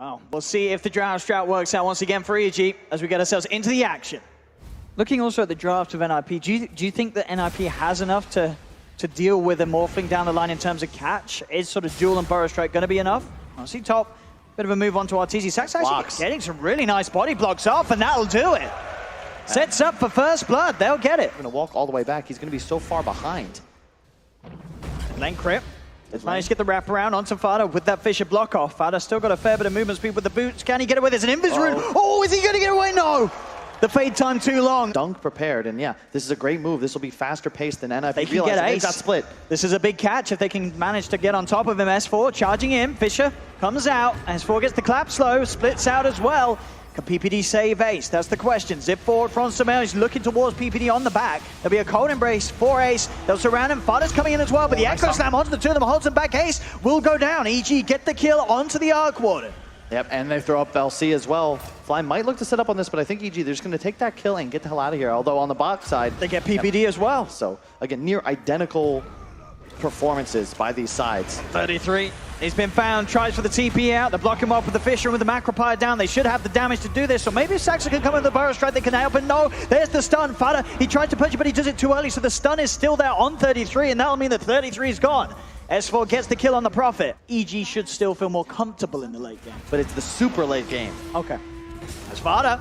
Wow. We'll see if the draft strat works out once again for EG as we get ourselves into the action. Looking also at the draft of NIP, do you think that NIP has enough to deal with a Morphling down the line in terms of catch? Is sort of duel and Burrow Strike going to be enough? I see top. Bit of a move onto Arteezy. Sax actually getting some really nice body blocks off, and that'll do it. Sets up for first blood. They'll get it. Going to walk all the way back. He's going to be so far behind. Lane Crypt. Let's manage to get the wraparound onto Fada with that Fisher block off. Fada still got a fair bit of movement speed with the boots. Can he get away? There's an invis rune. Oh, is he going to get away? No. The fade time too long. Dunk prepared, and yeah, this is a great move. This will be faster paced than NIP. They can get ace. Got split. This is a big catch if they can manage to get on top of him. S4 charging in. Fisher comes out. S4 gets the clap slow. Splits out as well. Can PPD save ace? That's the question. Zip forward from Samel. He's looking towards PPD on the back. There'll be a cold embrace for ace. They'll surround him. Fada's coming in as well, but the Echo Slam onto the two of them holds him back. Ace will go down. EG get the kill onto the Arc Warden. Yep, and they throw up LC as well. Fly might look to set up on this, but I think EG, they're just going to take that kill and get the hell out of here. Although on the box side, they get PPD as well. So again, near identical performances by these sides. 33. He's been found, tries for the TP out. They block him off with the Fisher with the Macropire down. They should have the damage to do this. So maybe if Saxa can come in with the Burrow Strike, they can help him. No, there's the stun. Fada, he tried to punch it, but he does it too early. So the stun is still there on 33, and that'll mean that 33 is gone. S4 gets the kill on the Prophet. EG should still feel more comfortable in the late game. But it's the super late game. Okay. That's Fada.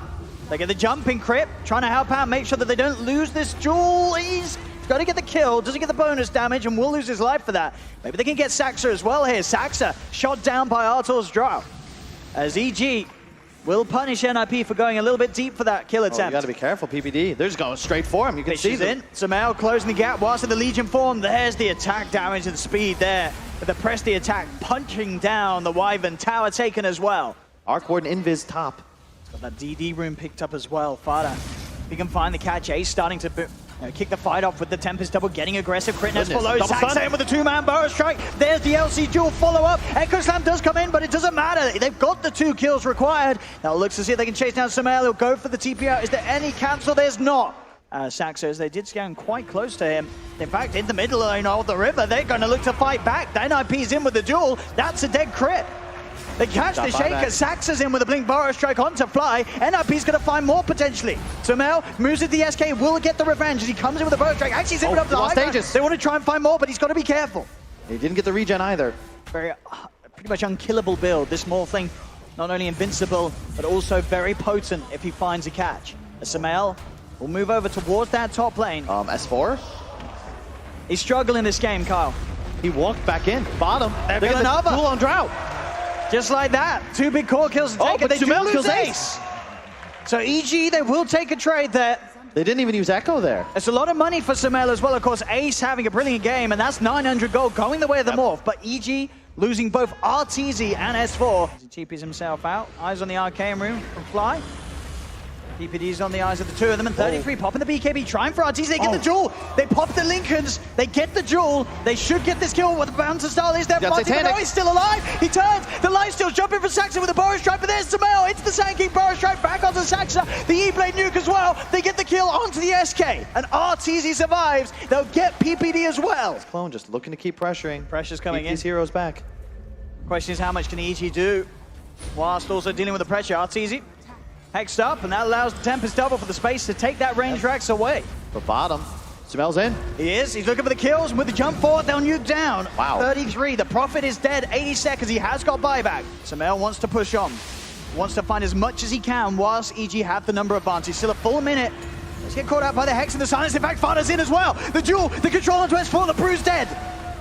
They get the jumping Crypt, trying to help out, make sure that they don't lose this duel. He's got to get the kill, doesn't get the bonus damage, and will lose his life for that. Maybe they can get Saxa as well here. Saxa shot down by Artur's drop. As EG will punish NIP for going a little bit deep for that kill attempt. You got to be careful, PPD. They're just going straight for him. You can see them. Samel closing the gap whilst in the Legion form. There's the attack damage and speed there. With the press the attack, punching down the Wyvern. Tower taken as well. Arc Warden invis top. Got that DD room picked up as well. Fada, if he can find the catch, Ace starting to kick the fight off with the Tempest double, getting aggressive. Critness follows, Saxa in with the two-man Burrow Strike. There's the LC duel follow-up. Echo Slam does come in, but it doesn't matter. They've got the 2 kills required. Now it looks to see if they can chase down Samel. He'll go for the TP out. Is there any cancel? There's not. Saxa, as they did scan quite close to him. In fact, in the middle lane of the river, they're going to look to fight back. The NIP's in with the duel. That's a dead crit. They catch the Shaker. Saxa's in with a Blink Burrow Strike onto Fly. NIP's going to find more potentially. Samel moves at the SK, will get the revenge as he comes in with a Burrow Strike. Actually, he's in up the high ground. They want to try and find more, but he's got to be careful. He didn't get the regen either. Very, pretty much unkillable build. This Morphling, not only invincible, but also very potent if he finds a catch. Samel will move over towards that top lane. S4? He's struggling this game, Kyle. He walked back in. Bottom. They've got another. Duel on Drought. Just like that, 2 big core kills to take, but they Samel do lose Ace. So EG, they will take a trade there. They didn't even use Echo there. It's a lot of money for Samel as well. Of course, Ace having a brilliant game, and that's 900 gold going the way of the Morph. But EG losing both Arteezy and S4. He TPs himself out. Eyes on the Arcane Room from Fly. PPD's on the eyes of the 2 of them, and 33 popping the BKB, trying for Arteezy. They get the jewel. They pop the Lincolns. They get the jewel. They should get this kill with the bouncer style. Is there Monty? No, he's still alive. He turns. The light steal's jumping for Saxa with the Burrow Strike, but there's Samel. It's the Sand King Burrow Strike back onto Saxa. The E-Blade nuke as well. They get the kill onto the SK, and Arteezy survives. They'll get PPD as well. Clone just looking to keep pressuring. Pressure's coming in. These heroes back. Question is, how much can EG do whilst also dealing with the pressure? Arteezy hexed up, and that allows the Tempest double for the space to take that range Rax away. For bottom, Samel's in. He is. He's looking for the kills, and with the jump forward, they'll nuke down. Wow. 33. The Prophet is dead. 80 seconds. He has got buyback. Samel wants to push on. Wants to find as much as he can whilst EG have the number advantage. Still a full minute. Let's get caught out by the Hex and the Silence. In fact, Fada's in as well. The duel, the control onto S4, the Bruise dead.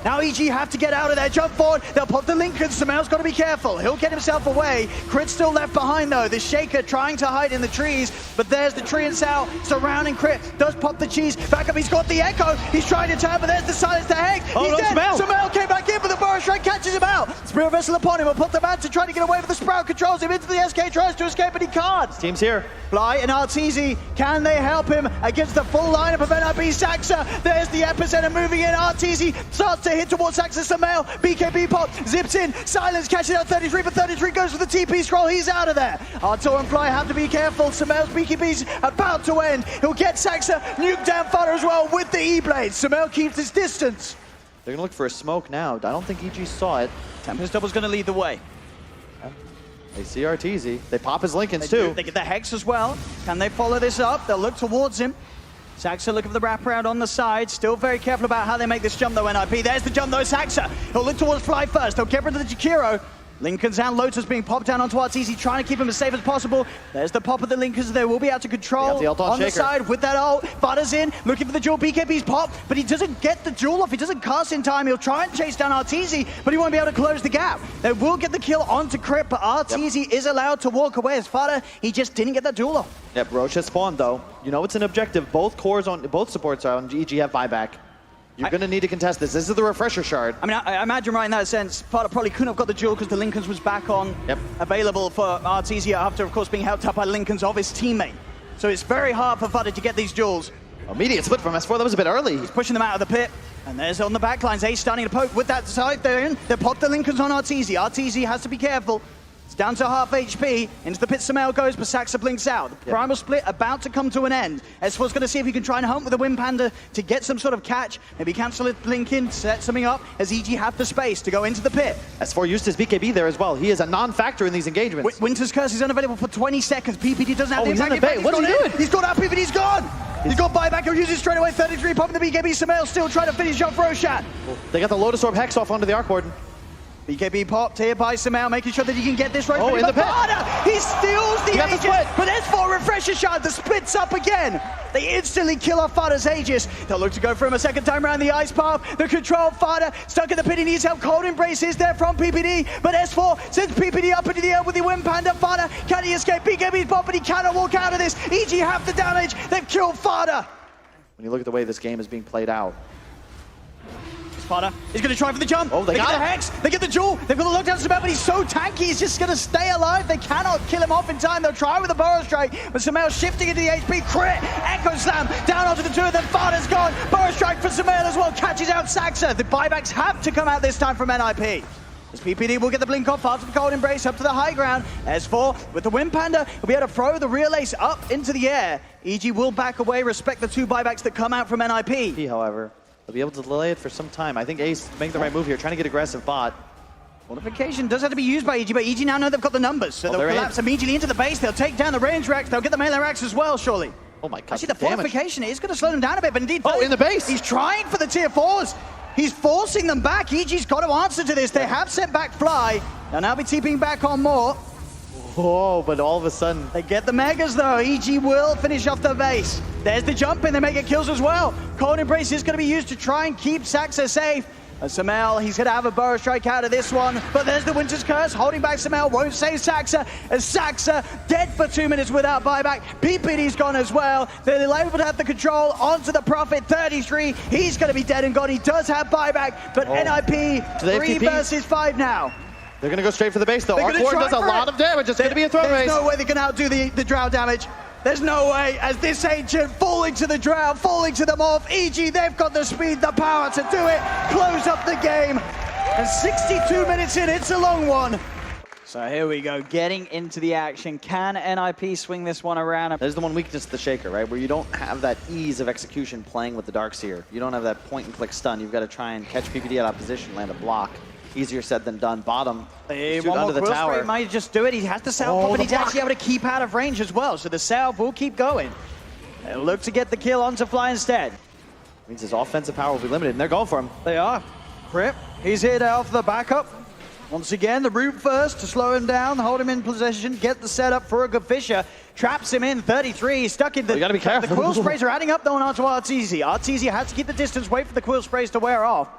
Now EG have to get out of there, jump forward, they'll pop the Lincoln. Samel's got to be careful, he'll get himself away. Crit still left behind though, the Shaker trying to hide in the trees, but there's the tree and Sal surrounding Crit, does pop the cheese, back up, he's got the Echo, he's trying to turn, but there's the Silence to Hex, he's dead. Samel came back in, but the Burrow Strike catches him out. Spirit Vessel upon him, will put the man to try to get away, but the Sprout controls him into the SK, tries to escape, but he can't. Team's here. Fly and Arteezy, can they help him against the full lineup of NIP? Saxa, there's the epicenter moving in. Arteezy starts to hit towards Saxa. Samel, BKB pop, zips in. Silence catches out 33, but 33 goes for the TP scroll. He's out of there. Artur and Fly have to be careful. Samel's BKB's about to end. He'll get Saxa, nuke down Fodder as well with the E-Blade. Samel keeps his distance. They're gonna look for a smoke now. I don't think EG saw it. Tempest Double's gonna lead the way. They see Arteezy. They pop his Lincolns They too. They get the Hex as well. Can they follow this up? They'll look towards him. Saxa looking for the wraparound on the side. Still very careful about how they make this jump though, NIP. There's the jump though, Saxa. He'll look towards Fly first. They'll get rid of the Jakiro. Lincoln's and Lotus being popped down onto Arteezy, trying to keep him as safe as possible. There's the pop of the Lincolns. They will be out of control the ult on the Shaker. side with that ult. Vada's in, looking for the duel. BKB's popped, but he doesn't get the duel off. He doesn't cast in time. He'll try and chase down Arteezy, but he won't be able to close the gap. They will get the kill onto Crypt, but Arteezy is allowed to walk away as Vada. He just didn't get that duel off. Yep, Roche has spawned though. You know it's an objective. Both supports are on EG have buyback. You're going to need to contest this. This is the refresher shard. I mean, I imagine right in that sense, Fada probably couldn't have got the duel because the Lincolns was back on available for Arteezy after, of course, being helped up by Lincolns of his teammate. So it's very hard for Fada to get these duels. Immediate split from S4. That was a bit early. He's pushing them out of the pit. And there's on the backlines, Ace starting to poke with that side they're in. They pop the Lincolns on Arteezy. Arteezy has to be careful. It's down to half HP. Into the pit Sumail goes, but Saxa blinks out. The primal split about to come to an end. S4's going to see if he can try and hunt with the Wind Panda to get some sort of catch. Maybe cancel it, blink in, set something up, as EG have the space to go into the pit. S4 used his BKB there as well. He is a non-factor in these engagements. Winter's Curse is unavailable for 20 seconds. PPD doesn't have the he's impact. in the bait. What is he doing? He's got out, PPD's gone! He's got buyback, he'll use it straight away. 33, popping the BKB. Sumail still trying to finish off Roshan. They got the Lotus Orb Hex off onto the Arc Warden. BKB popped here by Sumail, making sure that he can get this right. Oh, in the pit. He steals the got the Aegis, split. but S4 refresher shard, the split's up again. They instantly kill off Fada's Aegis. They'll look to go for him a second time around the ice path. The control, Fada stuck in the pit, he needs help. Cold Embrace is there from PPD, but S4 sends PPD up into the air with the Wind Panda. Fada, can he escape? BKB's pop, but he cannot walk out of this. EG have the damage, they've killed Fada. When you look at the way this game is being played out. Fada is going to try for the jump. Oh, they got get it. the Hex. They get the duel. They've got the lockdown Sumail, but he's so tanky. He's just going to stay alive. They cannot kill him off in time. They'll try with the Burrow Strike, but Sumail shifting into the HP. Crit. Echo Slam down onto the two of them. Fada's gone. Burrow Strike for Sumail as well. Catches out Saxa. The buybacks have to come out this time from NIP. As PPD will get the blink off after the Cold Embrace up to the high ground. S4 with the Wind Panda will be able to throw the real ace up into the air. EG will back away, respect the two buybacks that come out from NIP. However, they'll be able to delay it for some time. I think Ace making the right move here, trying to get aggressive bot. Fortification does have to be used by EG, but EG now know they've got the numbers, so they'll collapse immediately into the base. They'll take down the range racks. They'll get the melee racks as well, surely. Oh my god, actually, the fortification is going to slow them down a bit, but indeed... Oh, in the base! He's trying for the tier 4s. He's forcing them back. EG's got to answer to this. They have sent back Fly. They'll now be TPing back on more. Oh, but all of a sudden... They get the Megas, though. EG will finish off the base. There's the jump in. They may get kills as well. Cold Embrace is going to be used to try and keep Saxa safe. Sumail, he's going to have a Burrow Strike out of this one. But there's the Winter's Curse. Holding back Sumail won't save Saxa. As Saxa dead for 2 minutes without buyback. PPD's gone as well. They're able to have the control onto the Prophet. 33. He's going to be dead and gone. He does have buyback. But NIP, 3 versus 5 now. They're going to go straight for the base, though. Arc Warden does a lot of damage. It's going to be a throw race. There's no way they can outdo the Drow damage. There's no way, as this Ancient falling to the Drow, falling to the Morph. EG, they've got the speed, the power to do it. Close up the game. And 62 minutes in, it's a long one. So here we go, getting into the action. Can NIP swing this one around? There's the one weakness of the Shaker, right? Where you don't have that ease of execution playing with the Darkseer. You don't have that point-and-click stun. You've got to try and catch PPD out of position, land a block. Easier said than done. Bottom, one more the Quill tower. Spray might just do it. He has to salve pop, but he's actually able to keep out of range as well. So the salve will keep going. They'll look to get the kill onto Fly instead. Means his offensive power will be limited, and they're going for him. They are. Crip, he's here to offer the backup. Once again, the root first to slow him down, hold him in position, get the setup for a good Fisher. Traps him in, 33, stuck in the... You gotta be careful. The Quill Sprays are adding up though onto Arteezy. Arteezy has to keep the distance, wait for the Quill Sprays to wear off.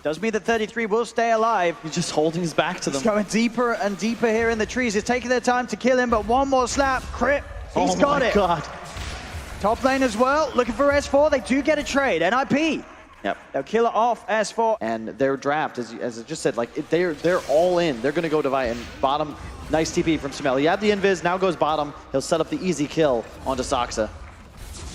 Does mean that 33 will stay alive. He's just holding his back to them. He's going deeper and deeper here in the trees. It's taking their time to kill him, but one more slap. Crip, he's got it. Oh my god. Top lane as well, looking for S4. They do get a trade, NIP. Yep. They'll kill it off S4. And their draft, as I just said, like they're all in. They're going to go divide. And bottom, nice TP from Sumail. He had the invis, now goes bottom. He'll set up the easy kill onto Saxa.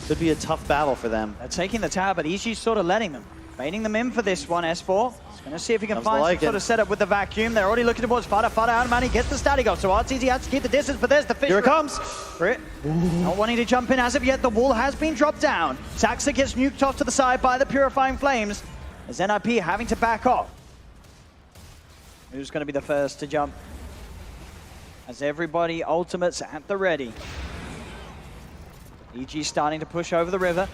Could be a tough battle for them. They're taking the tower, but EG's sort of letting them. Baiting them in for this one, S4. He's going to see if he can find some sort of setup with the vacuum. They're already looking towards Fada. Fada out of money, gets the static off. So Arteezy has to keep the distance, but there's the fish. Here it comes. Crit. Not wanting to jump in as of yet. The wall has been dropped down. Saxa gets nuked off to the side by the Purifying Flames. As NIP having to back off. Who's going to be the first to jump? as everybody ultimates at the ready. EG starting to push over the river.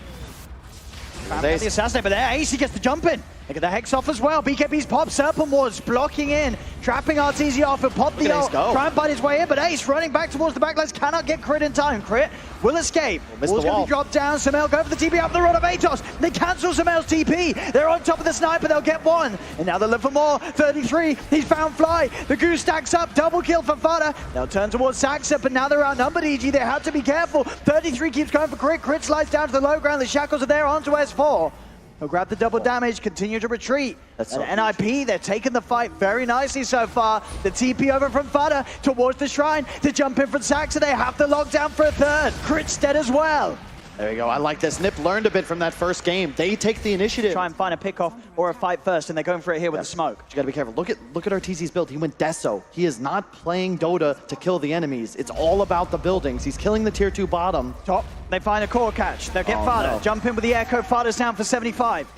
Found the assassinate, but there Ace, he gets the jump in. Look at the Hex off as well. BKB's pop, Serpent Wards blocking in, trapping Arteezy off, and pop the ult, try and bite his way in, but Ace running back towards the backlines, cannot get crit in time. Crit will escape. Wall's going to be dropped down. Samel go for the TP up the rod of Atos. They cancel Samel's TP. They're on top of the sniper. They'll get one. And now they live for more. 33. He's found Fly. The Goose stacks up. Double kill for Fada. They'll turn towards Saxa, but now they're outnumbered, EG. They have to be careful. 33 keeps going for Crit. Crit slides down to the low ground. The shackles are there onto S4. He'll grab the double damage, continue to retreat. So and NIP, they're taking the fight very nicely so far. The TP over from Fada towards the shrine to jump in from Saxa. They have to lock down for a third. Crit's dead as well. There you go. I like this. Nip learned a bit from that first game. They take the initiative. Try and find a pick-off or a fight first, and they're going for it here with the smoke. But you gotta be careful. Look at Arteezy's build. He went Deso. He is not playing Dota to kill the enemies. It's all about the buildings. He's killing the tier 2 bottom. Top, they find a core catch. They'll get Fada. No. Jump in with the Echo. Fada's down for 75.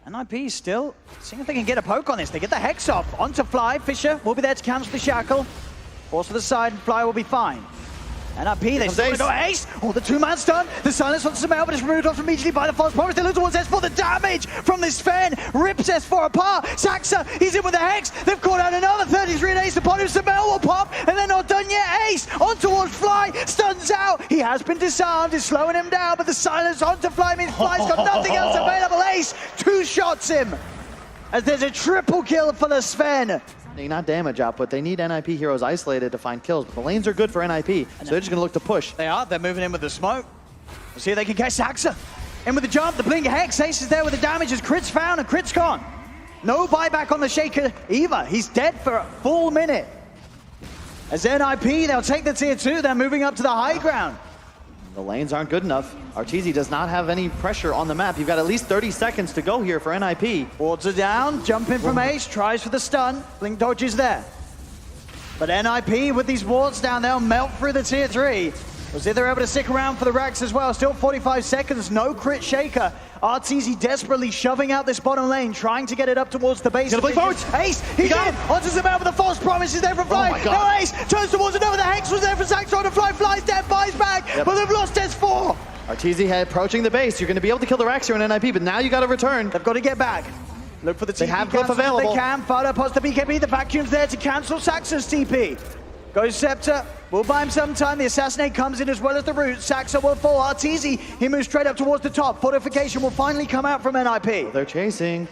NIP still seeing if they can get a poke on this. They get the Hex off. Onto Fly. Fisher will be there to cancel the shackle. Force to the side, and Fly will be fine. NIP, they still go Ace. Oh, the two-man stun. The silence on Samel, but it's removed off immediately by the false promise. They look towards S4. The damage from this Sven rips S4 apart. Saxa, he's in with the Hex. They've caught out another 33 and Ace upon him. Samel will pop, and they're not done yet. Ace on towards Fly, stuns out. He has been disarmed, is slowing him down, but the silence onto Fly means Fly's got nothing else available. Ace, 2 shots him, as there's a triple kill for the Sven. Not damage output. They need NIP heroes isolated to find kills, but the lanes are good for NIP, so they're just going to look to push. They are. They're moving in with the smoke. We'll see if they can catch Saxa. In with the jump, the blink Hex. Ace is there with the damage as Crit's found, and Crit's gone. No buyback on the Shaker either. He's dead for a full minute. As NIP, they'll take the tier 2. They're moving up to the high ground. The lanes aren't good enough. Arteezy does not have any pressure on the map. You've got at least 30 seconds to go here for NIP. Wards are down, jump in from Ace, tries for the stun. Blink dodge is there. But NIP with these wards down, they'll melt through the tier 3. We'll see if they're able to stick around for the racks as well. Still 45 seconds, no Crit Shaker. Arteezy desperately shoving out this bottom lane, trying to get it up towards the base. Ace, he's in! Onto Samel with a false promise, is there from Fly. Now Ace turns towards another, the Hex was there for Sax, trying to fly, Fly's dead, buys back, but they've lost S4. Arteezy approaching the base. You're going to be able to kill the racks here in NIP, but now you got to return. They've got to get back. Look for the TP. They have growth available. They can. Fada pops the BKB. The vacuum's there to cancel Saxa's TP. Goes Scepter. Will buy him some time. The Assassinate comes in as well as the root. Saxa will fall. Arteezy, he moves straight up towards the top. Fortification will finally come out from NIP. They're chasing.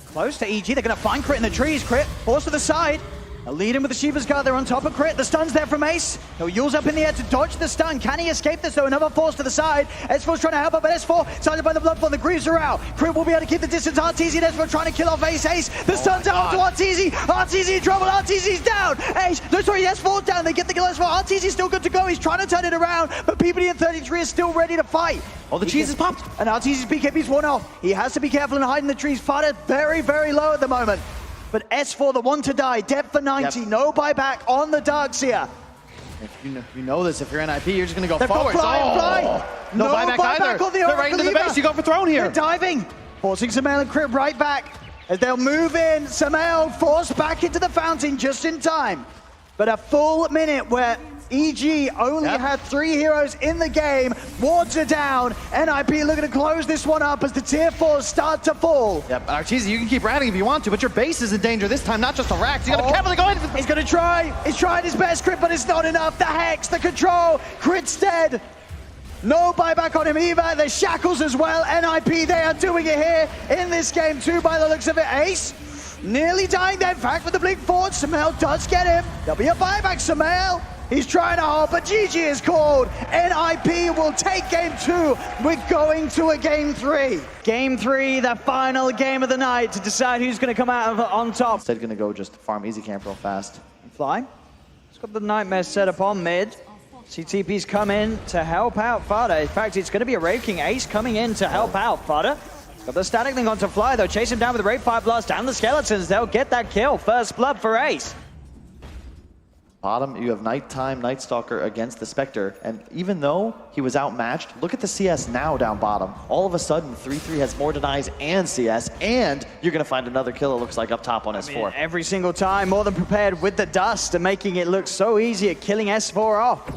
Close to EG. They're going to find Crit in the trees. Crit force to the side. They'll lead him with the Shiva's Guard. They're on top of Crit. The stun's there from Ace. He'll use up in the air to dodge the stun. Can he escape this though? Another force to the side. S4's trying to help up, but S4 sighted by the Bloodfall. The Greaves are out. Crit will be able to keep the distance. Arteezy and S4 trying to kill off Ace. Ace, the stun's out onto Arteezy. Arteezy in trouble. Arteezy's down. Ace, no, sorry, S4's down. They get the kill S4. Arteezy's still good to go. He's trying to turn it around, but PPD and 33 is still ready to fight. Oh, the cheese is popped. And Arteezy's BKB's one off. He has to be careful and hide in the trees. Fada very, very low at the moment. But S4, the one to die, depth for 90, no buyback on the Darkseer. If you know this, if you're NIP, you're just going to go They've forward. Fly. No buyback either. On the They're right into the base. You go for throne here. They're diving. Forcing Samel and Crit right back. As they'll move in, Samel forced back into the fountain just in time. But a full minute where EG only had 3 heroes in the game. Wards are down. NIP looking to close this one up as the tier 4s start to fall. Yep, Arteezy, you can keep ratting if you want to, but your base is in danger this time, not just the racks. You gotta carefully go in. He's gonna try. He's trying his best, Crit, but it's not enough. The Hex, the control. Crit's dead. No buyback on him either. The shackles as well. NIP, they are doing it here in this game too by the looks of it. Ace nearly dying there. In fact, with the blink forward, Samel does get him. There'll be a buyback, Samel. He's trying to hold, but GG is called. NIP will take game 2. We're going to a game 3. Game 3, the final game of the night to decide who's going to come out on top. Instead, going to go just farm easy camp real fast. Fly. He's got the Nightmare set up on mid. CTP's come in to help out Fada. In fact, it's going to be a Wraith King Ace coming in to help out Fada. Got the Static Link onto Fly, though. Chase him down with the Wraith Fire Blast down the Skeletons. They'll get that kill. First blood for Ace. Bottom, you have Nighttime, Night Stalker against the Spectre, and even though he was outmatched, look at the CS now down bottom. All of a sudden, 3-3 has more denies and CS, and you're going to find another kill, it looks like, up top on S4. I mean, every single time, more than prepared with the dust and making it look so easy at killing S4 off.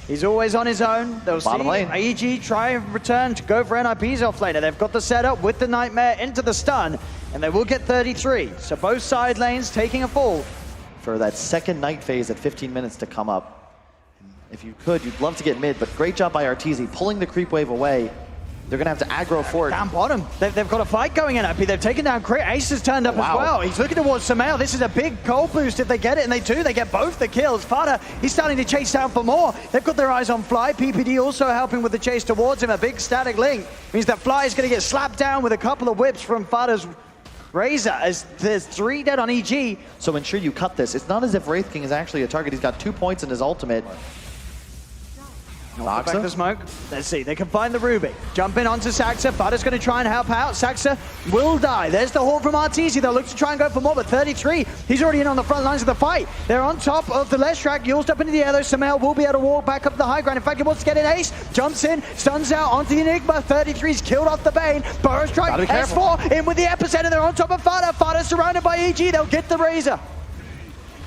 He's always on his own. They'll Bottom see lane. AEG try and return to go for NIP's offlaner. They've got the setup with the Nightmare into the stun, and they will get 33. So both side lanes taking a fall. For that second night phase at 15 minutes to come up. If you could, you'd love to get mid, but great job by Arteezy pulling the creep wave away. They're going to have to aggro for it. Down bottom. They've got a fight going in up here. They've taken down Crit. Ace has turned up as well. He's looking towards Sumail. This is a big gold boost if they get it, and they do. They get both the kills. Fada, he's starting to chase down for more. They've got their eyes on Fly. PPD also helping with the chase towards him. A big static link means that Fly is going to get slapped down with a couple of whips from Fada's Razor, as there's 3 dead on EG. So ensure you cut this. It's not as if Wraith King is actually a target. He's got 2 points in his ultimate. Back the smoke. Let's see, they can find the Ruby. Jump in onto Saxa. Fada's going to try and help out. Saxa will die. There's the Horde from Arteezy. They'll look to try and go for more, but 33, he's already in on the front lines of the fight. They're on top of the Leshrac. Yuled up into the air, though. Sumail will be able to walk back up the high ground. In fact, he wants to get an ace. Jumps in, stuns out onto the Enigma. 33's killed off the Bane. Burrow strike, S4 in with the epicenter. They're on top of Fada. Fada's surrounded by EG. They'll get the Razor.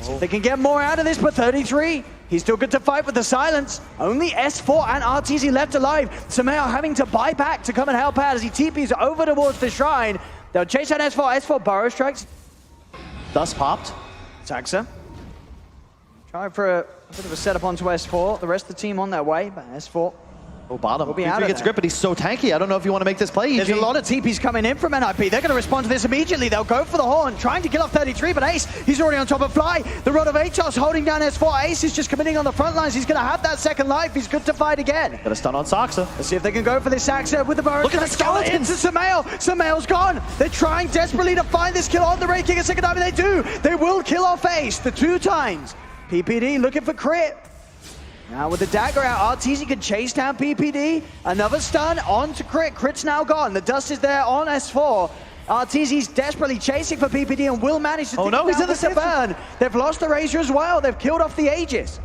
See if they can get more out of this, but 33, he's still good to fight with the silence. Only S4 and Arteezy left alive. Sumail having to buy back to come and help out as he TPs over towards the shrine. They'll chase out S4. S4 burrow strikes. Dust popped. Saxa. Try for a bit of a setup onto S4. The rest of the team on their way, but S4 Oh, bottom. will be out of gets there. grip, but he's so tanky. I don't know if you want to make this play, EG. There's a lot of TPs coming in from NIP. They're going to respond to this immediately. They'll go for the horn, trying to kill off 33, but Ace, he's already on top of Fly. The Rod of Atos holding down S4. Ace is just committing on the front lines. He's going to have that second life. He's good to fight again. Got a stun on Saxa. Let's see if they can go for this Saxa with the burrow. Look at the skeletons! Into Sumail. Sumail's gone. They're trying desperately to find this kill on the Wraith King a second time, and they do. They will kill off Ace the 2 times. PPD looking for crit. Now with the dagger out, Arteezy can chase down PPD. Another stun onto Crit. Crit's now gone. The dust is there on S4. Arteezy's desperately chasing for PPD and will manage to take no, he's down in the with the burn. They've lost the Razor as well. They've killed off the Aegis.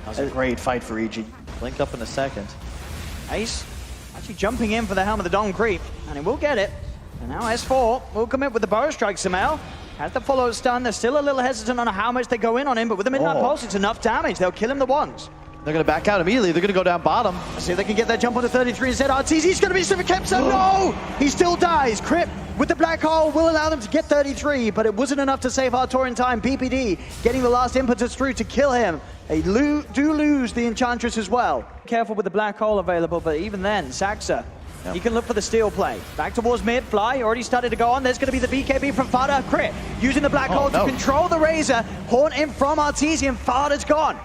That was a great fight for EG. Link up in a second. Ace actually jumping in for the Helm of the Dawn creep, and he will get it. And now S4 will commit with the Burrow Strike. Sumail has the follow stun. They're still a little hesitant on how much they go in on him, but with the Midnight Pulse, it's enough damage. They'll kill him the once. They're going to back out immediately. They're going to go down bottom. Let's see if they can get that jump onto 33 instead. Arteezy's going to be super kept, so no! He still dies. Crip with the black hole will allow them to get 33, but it wasn't enough to save Artor in time. PPD getting the last impetus through to kill him. They do lose the Enchantress as well. Careful with the black hole available, but even then, Saxa, he can look for the steal play. Back towards mid, Fly already started to go on. There's going to be the BKB from Fada. Crit using the black hole to control the Razor. Horn in from Arteezy, and Fada's gone.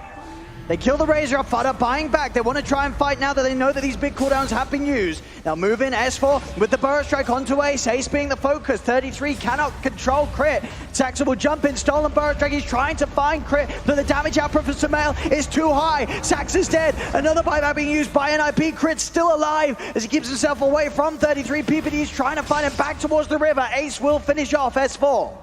They kill the Razor up, Fada buying back. They want to try and fight now that they know that these big cooldowns have been used. They'll move in S4 with the Burrow Strike onto Ace. Ace being the focus. 33 cannot control Crit. Saxa will jump in, stolen Burrow Strike. He's trying to find Crit, but the damage output from Sumail is too high. Saxa's dead. Another buyback being used by NIP. Crit's still alive as he keeps himself away from 33. PPD is trying to find him back towards the river. Ace will finish off S4.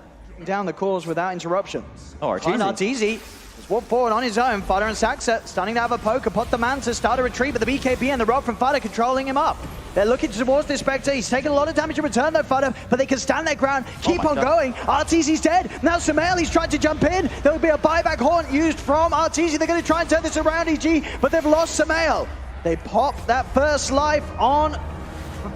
Down the cores without interruption. Oh, Arteezy. Walk forward on his own. Fada and Saxa starting to have a poker. Pot the Manta, start a retreat, but the BKB and the Rod from Fada controlling him up. They're looking towards this Spectre. He's taking a lot of damage in return though, Fada, but they can stand their ground, keep on going. Arteezy's dead. Now Sumail, he's tried to jump in. There'll be a buyback haunt used from Arteezy. They're going to try and turn this around, EG, but they've lost Sumail. They pop that first life on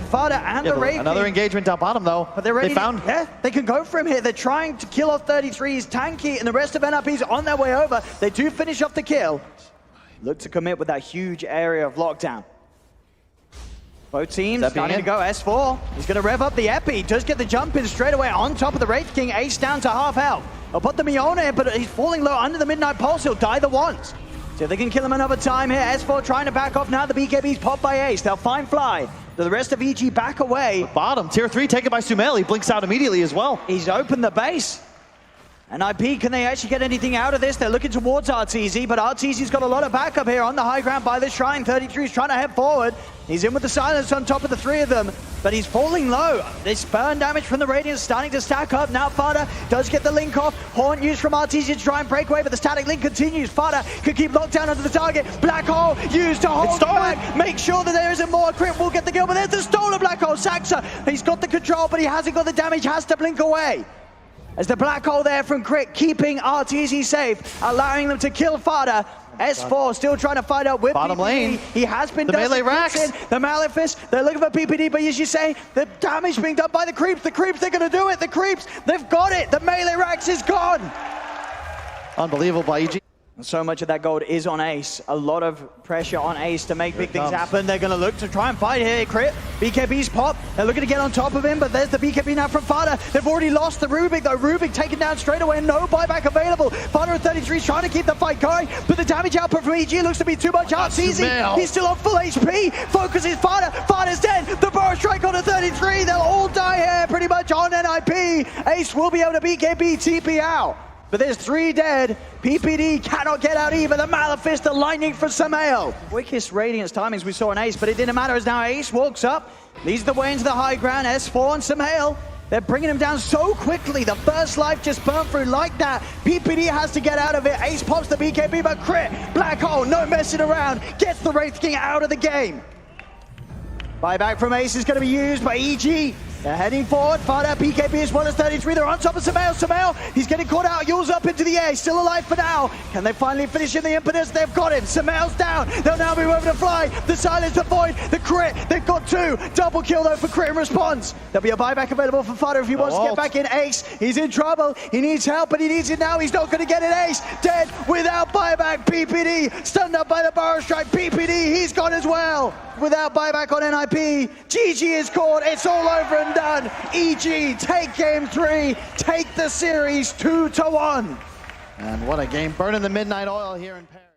Fada and the Wraith King. Another engagement down bottom though. But they're ready. Yeah, they can go for him here. They're trying to kill off 33. He's tanky, and the rest of NRP's on their way over. They do finish off the kill. Look to commit with that huge area of lockdown. Both teams starting to go. S4, he's going to rev up the Epi. Does get the jump in straight away on top of the Wraith King. Ace down to half health. They'll put the Miona in, but he's falling low under the Midnight Pulse. He'll die the once. So they can kill him another time here. S4 trying to back off now. The BKB's popped by Ace. They'll find Fly. The rest of EG back away. Bottom, tier 3 taken by Sumail. He blinks out immediately as well. He's opened the base. And IP, can they actually get anything out of this? They're looking towards RTZ, but RTZ's got a lot of backup here on the high ground by the Shrine. 33 is trying to head forward. He's in with the silence on top of the three of them, but he's falling low. This burn damage from the Radiant starting to stack up. Now Fada does get the link off. Horn used from RTZ to try and break away, but the static link continues. Fada could keep locked down onto the target. Black Hole used to hold back. Make sure that there isn't more. Crit will get the kill, but there's the stolen Black Hole. Saxa, he's got the control, but he hasn't got the damage. Has to blink away. As the Black Hole there from Crit, keeping RTZ safe, allowing them to kill Fada. S4 still trying to fight up with bottom PPD. lane. He has been the melee racks. The Malefice, they're looking for PPD, but as you say, the damage being done by the creeps. The creeps, they're going to do it. The creeps, they've got it. The melee racks is gone. Unbelievable by EG. And so much of that gold is on Ace. A lot of pressure on Ace to make big things happen. They're going to look to try and fight here. Crit, BKB's pop. They're looking to get on top of him, but there's the BKB now from Fada. They've already lost the Rubik, though. Rubik taken down straight away. No buyback available. Fada at 33 is trying to keep the fight going, but the damage output from EG looks to be too much. RTZ, he's still on full HP. Focuses Fada. Fada's dead. The Burrow Strike on a 33. They'll all die here pretty much on NIP. Ace will be able to BKB TP out. But there's 3 dead. PPD cannot get out either. The Malefice, the lightning for Samael. Quickest Radiance timings we saw in Ace, but it didn't matter as now Ace walks up, leads the way into the high ground. S4 and Samael, they're bringing him down so quickly. The first life just burnt through like that. PPD has to get out of it. Ace pops the BKB, but Crit, Black Hole, no messing around. Gets the Wraith King out of the game. Buyback from Ace is going to be used by EG. They're heading forward. Fada, BKB as well as 33. They're on top of Samael. Samael, he's getting caught out. Yule's up into the air. He's still alive for now. Can they finally finish in the impetus? They've got him. Samael's down. They'll now be moving to fly. The silence, the void, the Crit. They've got 2. Double kill though for Crit in response. There'll be a buyback available for Fada if he wants to get back in. Ace, he's in trouble. He needs help, but he needs it now. He's not going to get it. Ace, dead without buyback. PPD, stunned up by the Burrow Strike. PPD, he's gone as well. Without buyback on NIP, GG is caught. It's all over and done. EG take game 3, take the series 2-1. And what a game. Burning the midnight oil here in Paris.